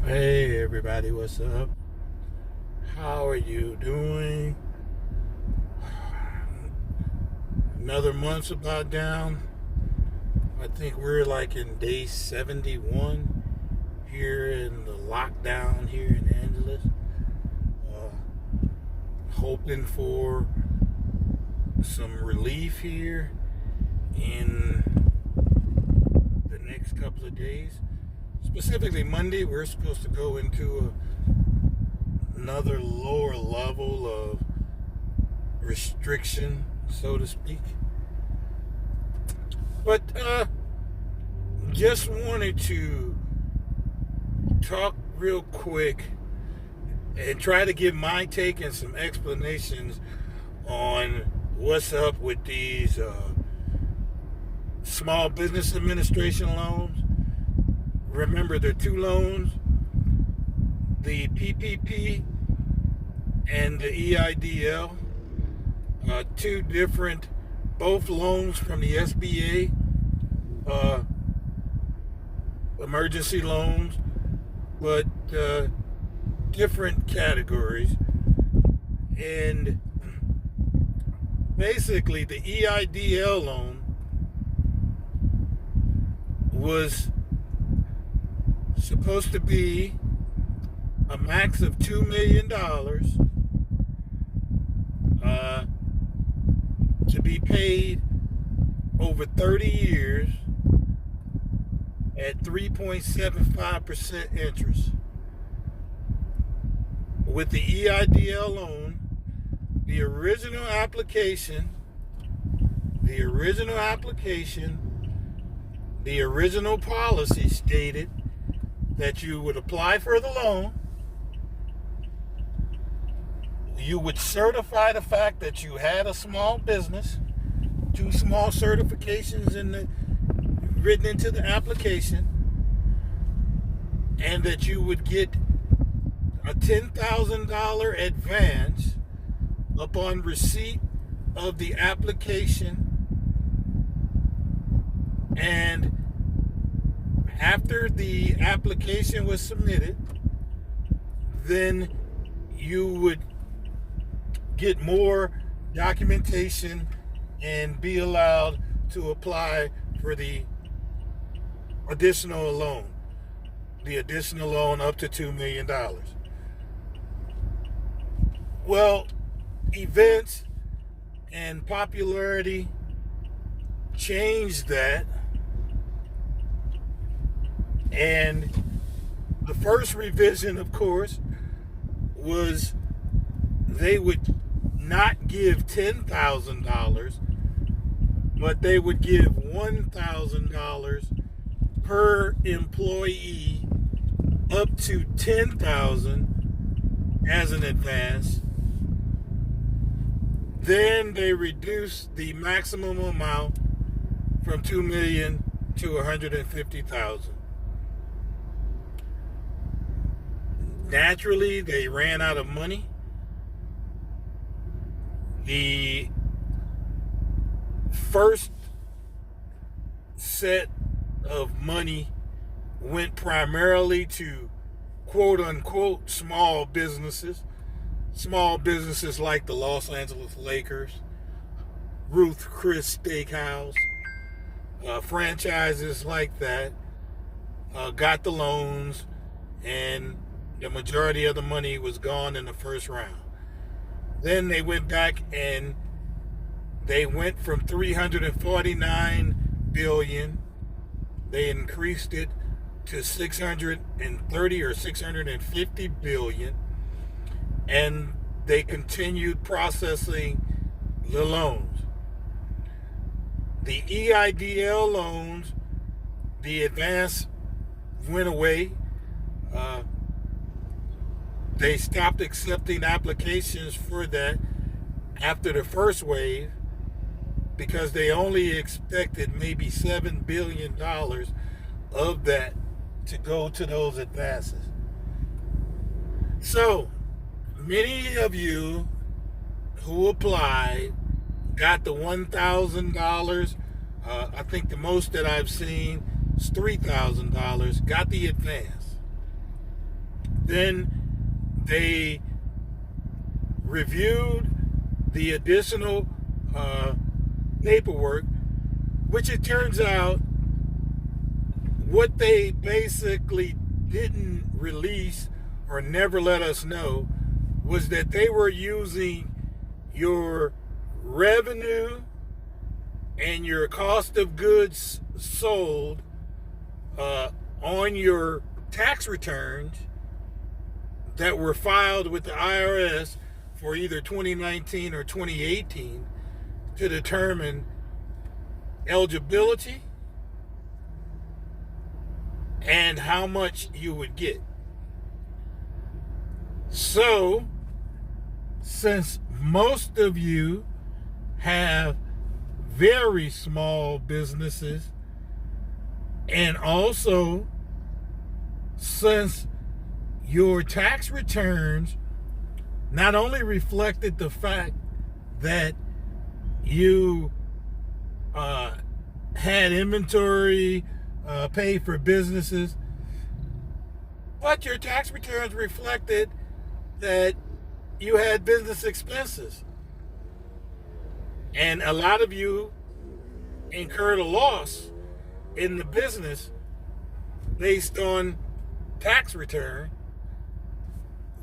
Hey everybody, what's up? How are you doing? Another month's about down. I think we're like in day 71 here in the lockdown here in Angeles. Hoping for some relief here in the next couple of days. Specifically Monday, we're supposed to go into another lower level of restriction, so to speak. But just wanted to talk real quick and try to give my take and some explanations on what's up with these Small Business Administration loans. Remember, there are two loans, the PPP and the EIDL, two different, both loans from the SBA, emergency loans, but different categories. And basically, the EIDL loan was supposed to be a max of $2 million to be paid over 30 years at 3.75% interest. With the EIDL loan, the original application, the original policy stated that you would apply for the loan, you would certify the fact that you had a small business, two small certifications written into the application, and that you would get a $10,000 advance upon receipt of the application, and after the application was submitted, then you would get more documentation and be allowed to apply for the additional loan up to $2 million. Well, events and popularity changed that. And the first revision, of course, was they would not give $10,000, but they would give $1,000 per employee, up to $10,000 as an advance. Then they reduced the maximum amount from $2 million to $150,000. Naturally, they ran out of money. The first set of money went primarily to quote unquote small businesses like the Los Angeles Lakers, Ruth Chris Steakhouse, franchises like that got the loans, and the majority of the money was gone in the first round. Then they went back and they went from $349 billion. They increased it to $630 or $650 billion, and they continued processing the loans. The EIDL loans, the advance went away. They stopped accepting applications for that after the first wave because they only expected maybe $7 billion of that to go to those advances. So, many of you who applied got the $1,000. I think the most that I've seen is $3,000, got the advance. Then they reduced the maximum amount from $2 million to $150,000. Naturally, they ran out of money. The first set of money went primarily to quote unquote small businesses like the Los Angeles Lakers, Ruth Chris Steakhouse, franchises like that got the loans, and they continued processing the loans. The EIDL loans, the advance went away. They stopped accepting applications for that after the first wave because they only expected maybe $7 billion of that to go to those advances. So, many of you who applied got the $1,000. Then they reviewed the additional paperwork, which it turns out what they basically didn't release or never let us know was that they were using your revenue and your cost of goods sold on your tax returns that were filed with the IRS for either 2019 or 2018 to determine eligibility and how much you would get. So, since most of you have very small businesses, and also since your tax returns not only reflected the fact that you had inventory paid for businesses, but your tax returns reflected that you had business expenses. And a lot of you incurred a loss in the business based on tax return,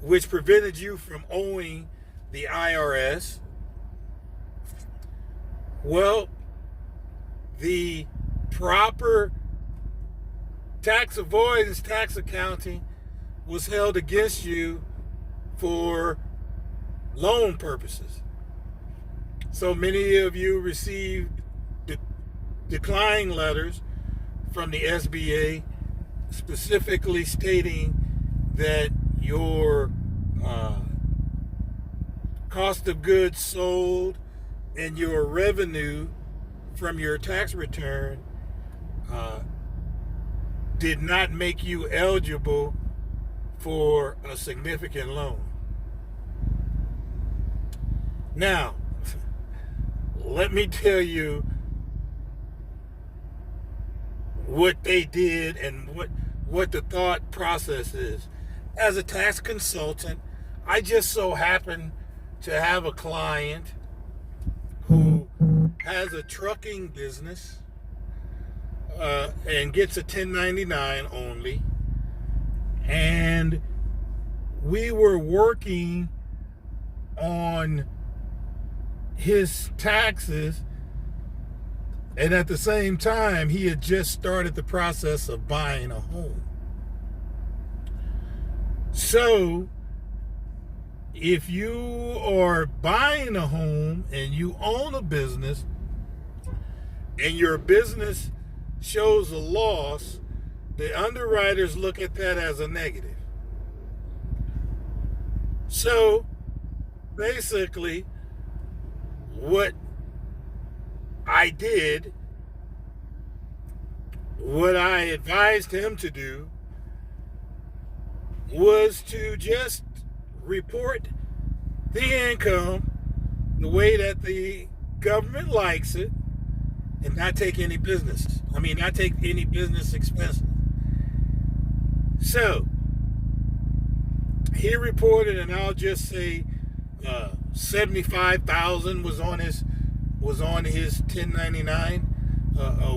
which prevented you from owing the IRS. Well, the proper tax avoidance, tax accounting was held against you for loan purposes. So many of you received decline letters from the SBA specifically stating that your cost of goods sold and your revenue from your tax return did not make you eligible for a significant loan. Now, let me tell you what they did and what the thought process is. As a tax consultant, I just so happen to have a client who has a trucking business and gets a 1099 only. And we were working on his taxes, and at the same time he had just started the process of buying a home. So if you are buying a home and you own a business and your business shows a loss, the underwriters look at that as a negative. So basically what I did, what I advised him to do, was to just report the income the way that the government likes it and not take any business. Not take any business expenses. So he reported, and I'll just say $75,000 was on his 1099.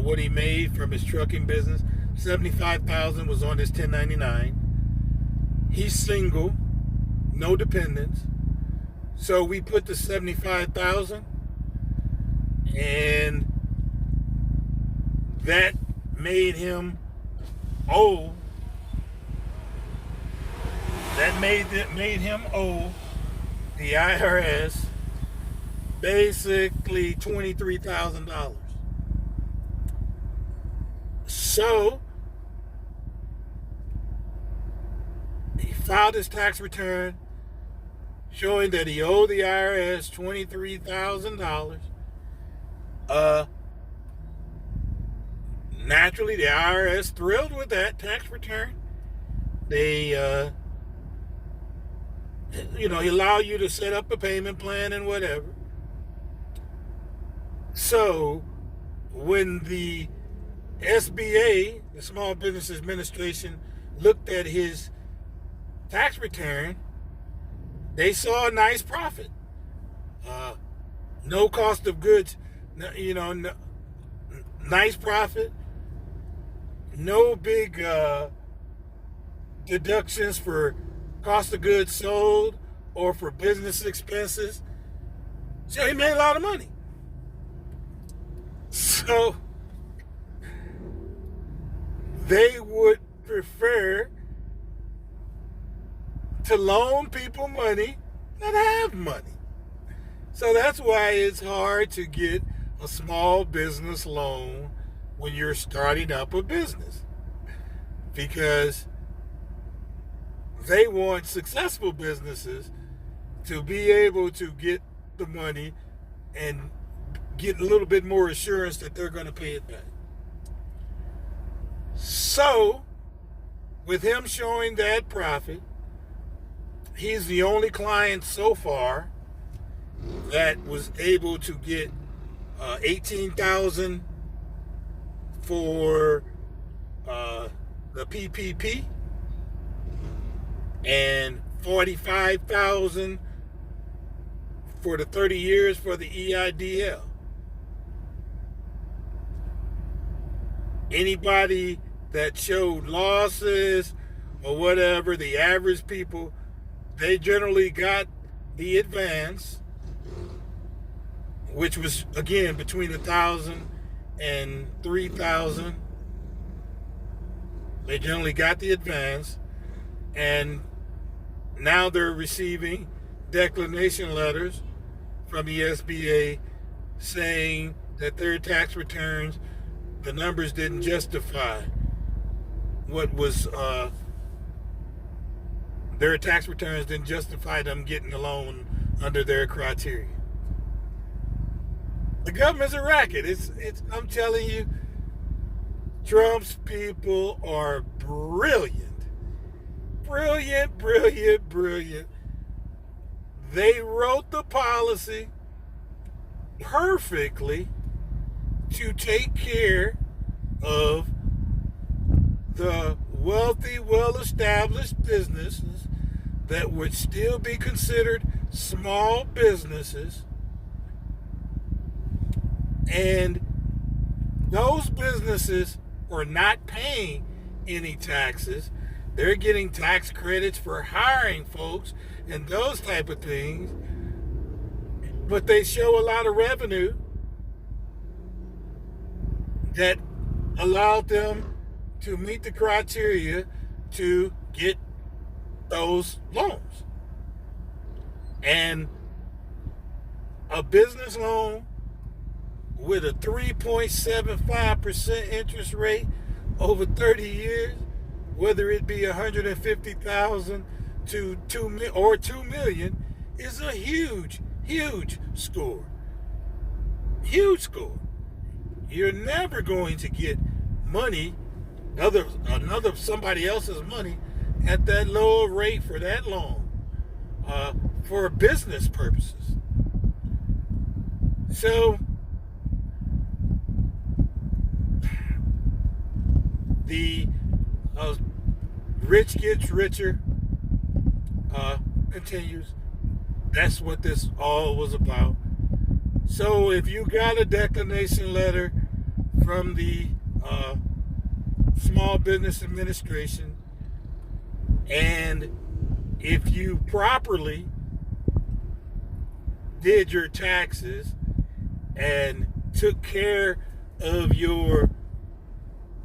What he made from his trucking business, $75,000 was on his 1099. He's single, no dependents. So we put the $75,000, and that made him owe. That made him owe the IRS basically $23,000. So he filed his tax return showing that he owed the IRS $23,000. Naturally, the IRS thrilled with that tax return. They allow you to set up a payment plan and whatever. So when the SBA, the Small Business Administration, looked at his tax return, they saw a nice profit. No cost of goods, nice profit. No big deductions for cost of goods sold or for business expenses. So he made a lot of money. So they would prefer to loan people money that have money. So that's why it's hard to get a small business loan when you're starting up a business, because they want successful businesses to be able to get the money and get a little bit more assurance that they're going to pay it back. So, with him showing that profit, he's the only client so far that was able to get $18,000 for the PPP and $45,000 for the 30 years for the EIDL. Anybody that showed losses or whatever, the average people, they generally got the advance, which was again between $1,000 and $3,000. They generally got the advance, and now they're receiving declination letters from the SBA saying that their tax returns, the numbers didn't justify what was their tax returns didn't justify them getting a loan under their criteria. The government's a racket. I'm telling you, Trump's people are brilliant. Brilliant, brilliant, brilliant. They wrote the policy perfectly to take care of the wealthy, well-established businesses that would still be considered small businesses. And those businesses are not paying any taxes. They're getting tax credits for hiring folks and those type of things. But they show a lot of revenue that allowed them to meet the criteria to get those loans. And a business loan with a 3.75% interest rate over 30 years, whether it be $150,000 to $2 million, is a huge, huge score. Huge score. You're never going to get money, somebody else's money, at that lower rate for that long, for business purposes. So the rich gets richer continues. That's what this all was about. So if you got a declination letter from the Small Business Administration, and if you properly did your taxes and took care of your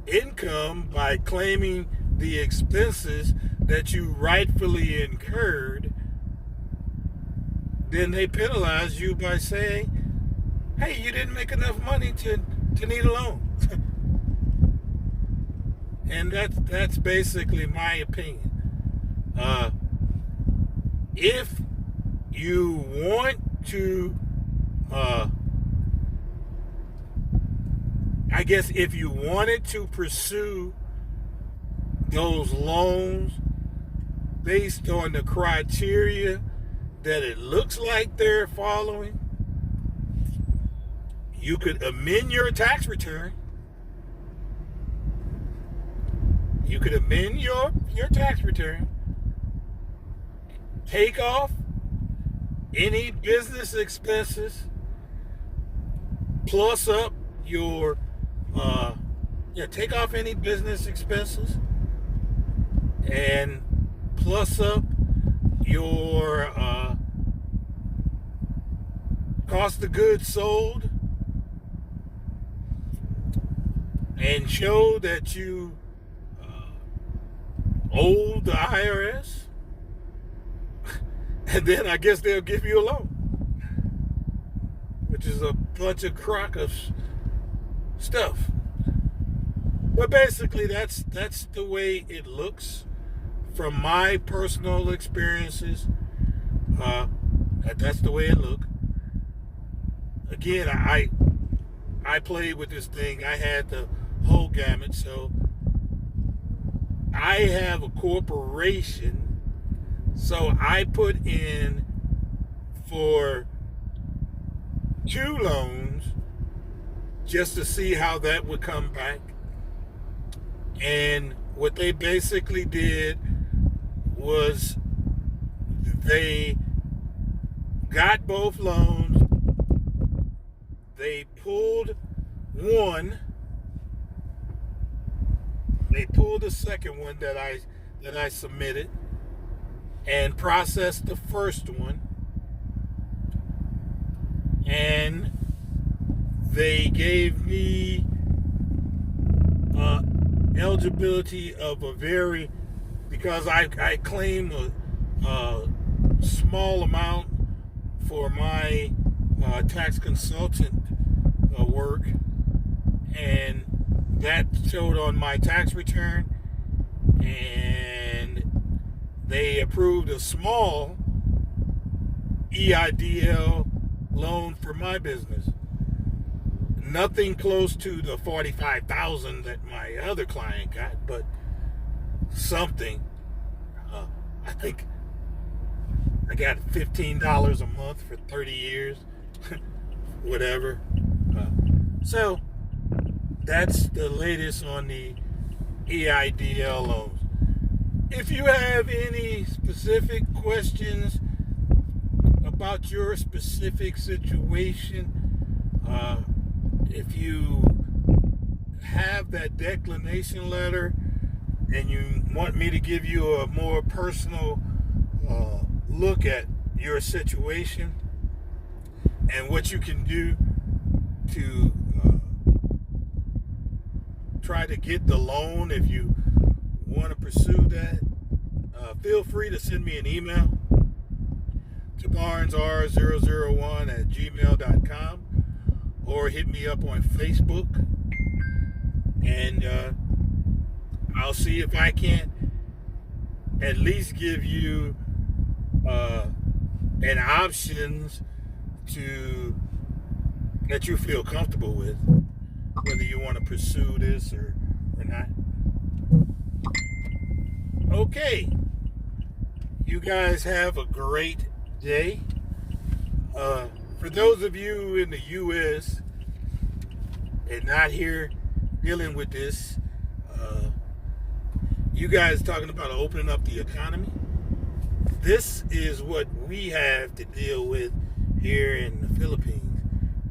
income by claiming the expenses that you rightfully incurred, then they penalize you by saying, hey, you didn't make enough money to need a loan. And that's basically my opinion. If you want to, if you wanted to pursue those loans based on the criteria that it looks like they're following, you could amend your tax return. You could amend your tax return take off any business expenses, plus up your take off any business expenses, and plus up your cost of goods sold, and show that you owe the IRS, and then I guess they'll give you a loan, which is a bunch of crock of stuff. But basically, that's the way it looks from my personal experiences. That's the way it looked. Again, I played with this thing. I had the whole gamut. So I have a corporation. So I put in for 2 loans just to see how that would come back. And what they basically did was they got both loans. They pulled one. They pulled the second one that I submitted and processed the first one. And they gave me eligibility of because I claim a small amount for my tax consultant work, and that showed on my tax return, and they approved a small EIDL loan for my business. Nothing close to the $45,000 that my other client got, but something. I think I got $15 a month for 30 years, whatever. So that's the latest on the EIDL loans. If you have any specific questions about your specific situation, if you have that declination letter and you want me to give you a more personal look at your situation and what you can do to try to get the loan, if you want to pursue that, feel free to send me an email to barnesr001@gmail.com, or hit me up on Facebook, and I'll see if I can't at least give you an options that you feel comfortable with, whether you want to pursue this or not. Okay, you guys have a great day. For those of you in the U.S. and not here dealing with this, you guys talking about opening up the economy. This is what we have to deal with here in the Philippines.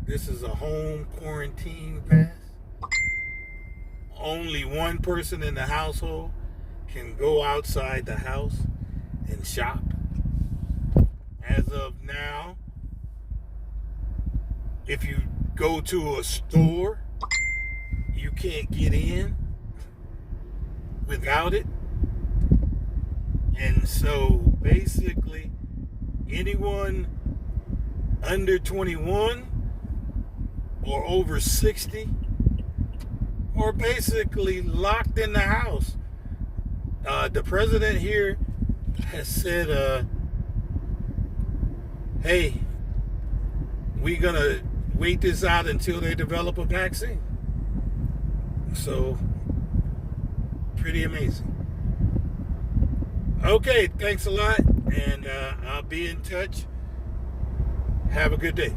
This is a home quarantine pass. Only one person in the household can go outside the house and shop. As of now, if you go to a store, you can't get in without it. And so basically, anyone under 21 or over 60 are basically locked in the house. The president here has said, hey, we're going to wait this out until they develop a vaccine. So, pretty amazing. Okay, thanks a lot, and I'll be in touch. Have a good day.